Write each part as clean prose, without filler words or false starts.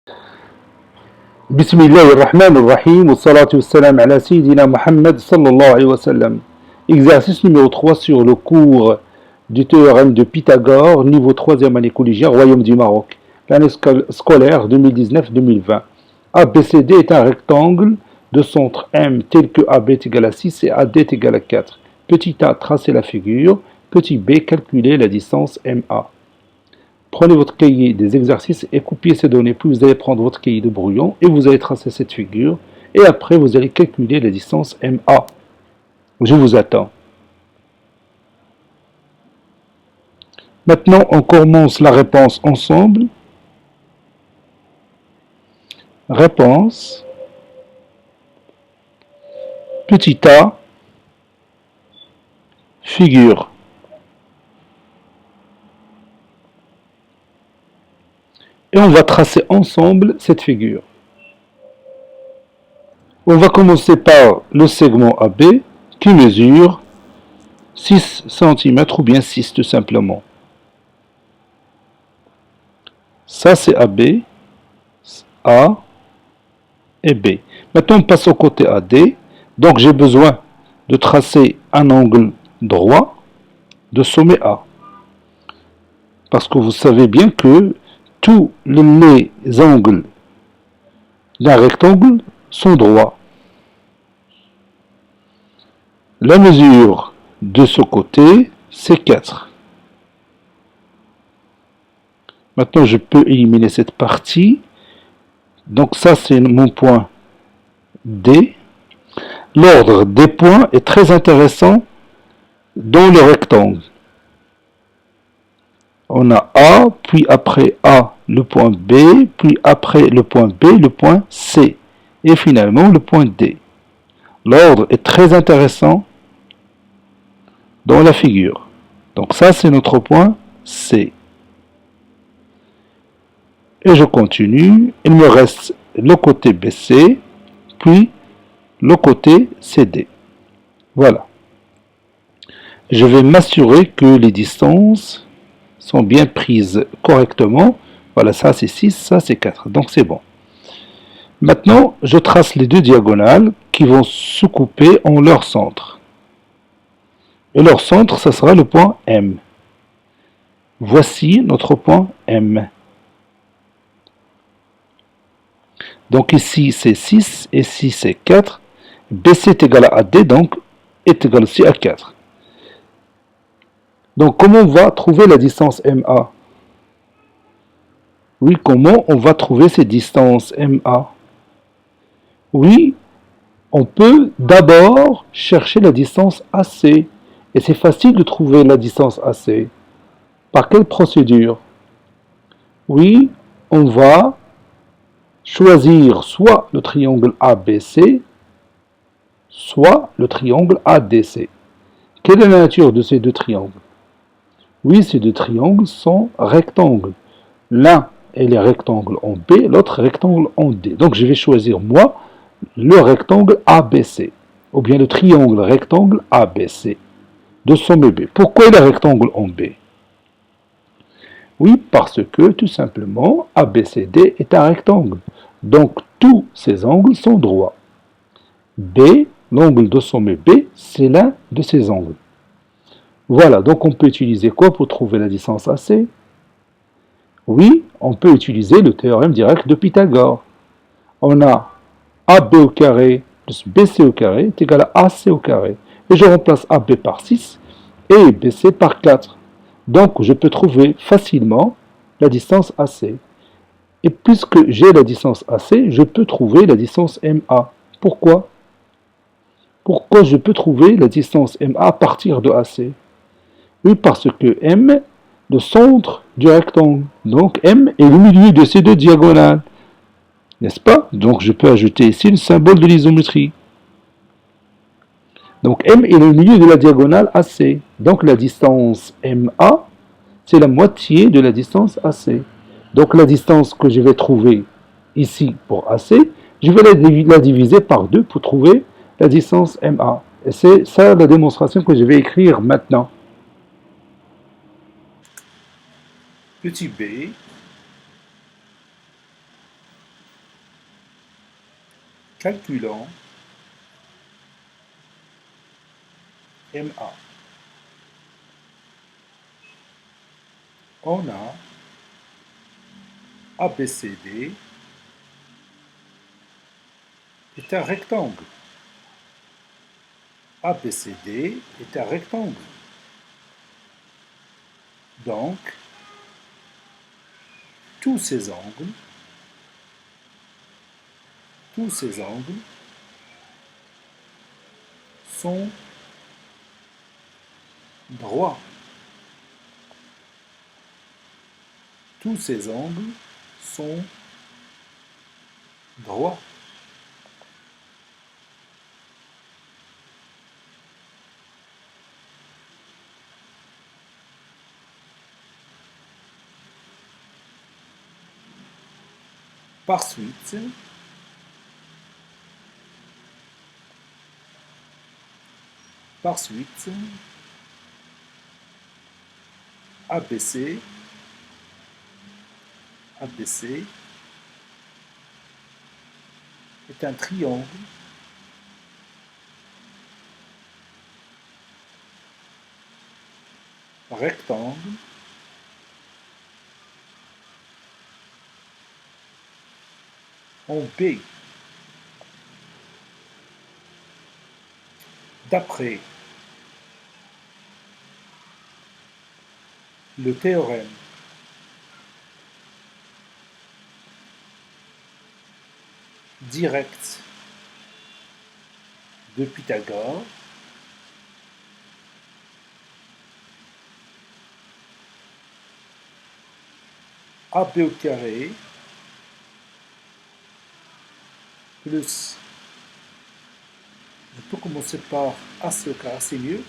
بسم الله الرحمن الرحيم والصلاة والسلام على سيدنا Muhammad sallallahu alayhi wa sallam. Exercice numéro 3 sur le cours du théorème de Pythagore, niveau 3e année collégiale, Royaume du Maroc, l'année scolaire 2019-2020. ABCD est un rectangle de centre M tel que AB est égal à 6 et AD est égal à 4. Petit a, tracez la figure. Petit b, calculez la distance MA. Prenez votre cahier des exercices et copiez ces données. Puis vous allez prendre votre cahier de brouillon et vous allez tracer cette figure. Et après, vous allez calculer la distance MA. Je vous attends. Maintenant, on commence la réponse ensemble. Réponse. Petit a. Figure. Et on va tracer ensemble cette figure. On va commencer par le segment AB qui mesure 6 cm ou bien 6 tout simplement. Ça c'est AB, A et B. Maintenant on passe au côté AD. Donc j'ai besoin de tracer un angle droit de sommet A. Parce que vous savez bien que tous les angles d'un rectangle sont droits. La mesure de ce côté, c'est 4. Maintenant, je peux éliminer cette partie. Donc ça, c'est mon point D. L'ordre des points est très intéressant dans le rectangle. On a A, puis après A, le point B, puis après le point B, le point C, et finalement le point D. L'ordre est très intéressant dans la figure. Donc ça, c'est notre point C. Et je continue. Il me reste le côté BC, puis le côté CD. Voilà. Je vais m'assurer que les distances sont bien prises correctement. Voilà, ça c'est 6, ça c'est 4. Donc c'est bon. Maintenant, je trace les deux diagonales qui vont se couper en leur centre. Et leur centre, ça sera le point M. Voici notre point M. Donc ici c'est 6, et ici c'est 4. BC est égal à AD, donc est égal aussi à 4. Donc comment on va trouver la distance MA? Oui, comment on va trouver cette distance MA? Oui, on peut d'abord chercher la distance AC. Et c'est facile de trouver la distance AC. Par quelle procédure? Oui, on va choisir soit le triangle ABC, soit le triangle ADC. Quelle est la nature de ces deux triangles? Oui, ces deux triangles sont rectangles. L'un est le rectangle en B, l'autre rectangle en D. Donc je vais choisir, moi, le rectangle ABC, ou bien le triangle rectangle ABC, de sommet B. Pourquoi le rectangle en B? Oui, parce que, tout simplement, ABCD est un rectangle. Donc tous ces angles sont droits. B, l'angle de sommet B, c'est l'un de ces angles. Voilà, donc on peut utiliser quoi pour trouver la distance AC? Oui, on peut utiliser le théorème direct de Pythagore. On a AB au carré plus BC au carré est égal à AC au carré. Et je remplace AB par 6 et BC par 4. Donc je peux trouver facilement la distance AC. Et puisque j'ai la distance AC, je peux trouver la distance MA. Pourquoi? Pourquoi je peux trouver la distance MA à partir de AC? Oui, parce que M, le centre du rectangle. Donc M est le milieu de ces deux diagonales. N'est-ce pas? Donc je peux ajouter ici le symbole de l'isométrie. Donc M est le milieu de la diagonale AC. Donc la distance MA, c'est la moitié de la distance AC. Donc la distance que je vais trouver ici pour AC, je vais la diviser par 2 pour trouver la distance MA. Et c'est ça la démonstration que je vais écrire maintenant. Petit b Calculons MA. On a ABCD est un rectangle. ABCD est un rectangle. Donc, tous ces angles sont droits. Tous ces angles sont droits. Par suite, ABC est un triangle rectangle en B. D'après le théorème direct de Pythagore, AB au carré plus, je peux commencer par AC au carré, c'est mieux,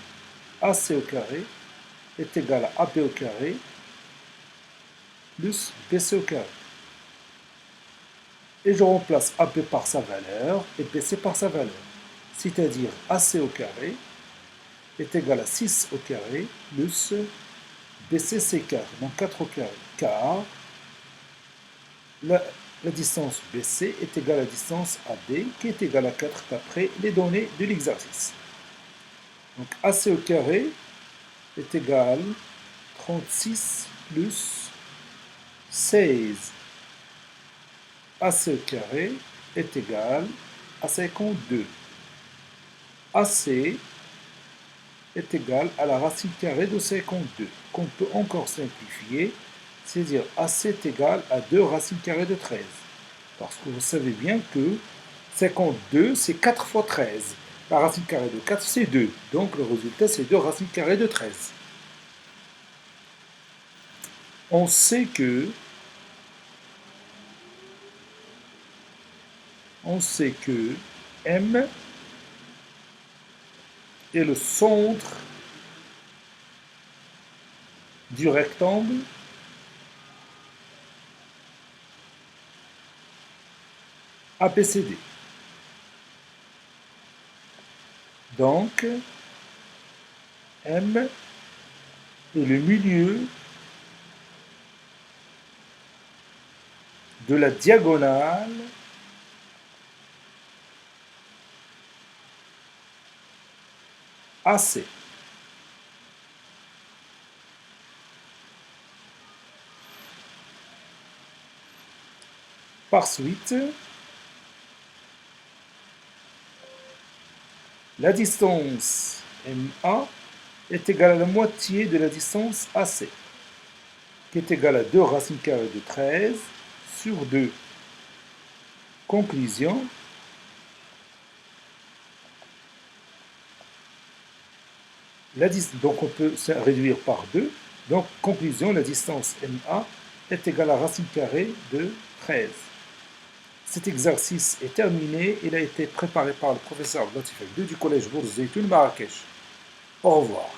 AC au carré est égal à AB au carré plus BC au carré. Et je remplace AB par sa valeur et BC par sa valeur. C'est-à-dire AC au carré est égal à 6 au carré plus BC carré, donc 4 au carré, car la distance BC est égale à la distance AB qui est égale à 4 d'après les données de l'exercice. Donc AC au carré est égal à 36 plus 16. AC au carré est égal à 52. AC est égal à la racine carrée de 52, qu'on peut encore simplifier, c'est-à-dire AC est égal à 2 racines carrées de 13. Parce que vous savez bien que 52, c'est 4 fois 13. La racine carrée de 4, c'est 2. Donc le résultat, c'est 2 racines carrées de 13. On sait que M est le centre du rectangle ABCD. Donc, M est le milieu de la diagonale AC. Par suite, la distance MA est égale à la moitié de la distance AC, qui est égale à 2 racines carrées de 13 sur 2. Conclusion, donc on peut réduire par 2. Donc, conclusion, la distance MA est égale à la racine carrée de 13. Cet exercice est terminé. Il a été préparé par le professeur Latif Abdou du collège Bourz Zeytoun Marrakech. Au revoir.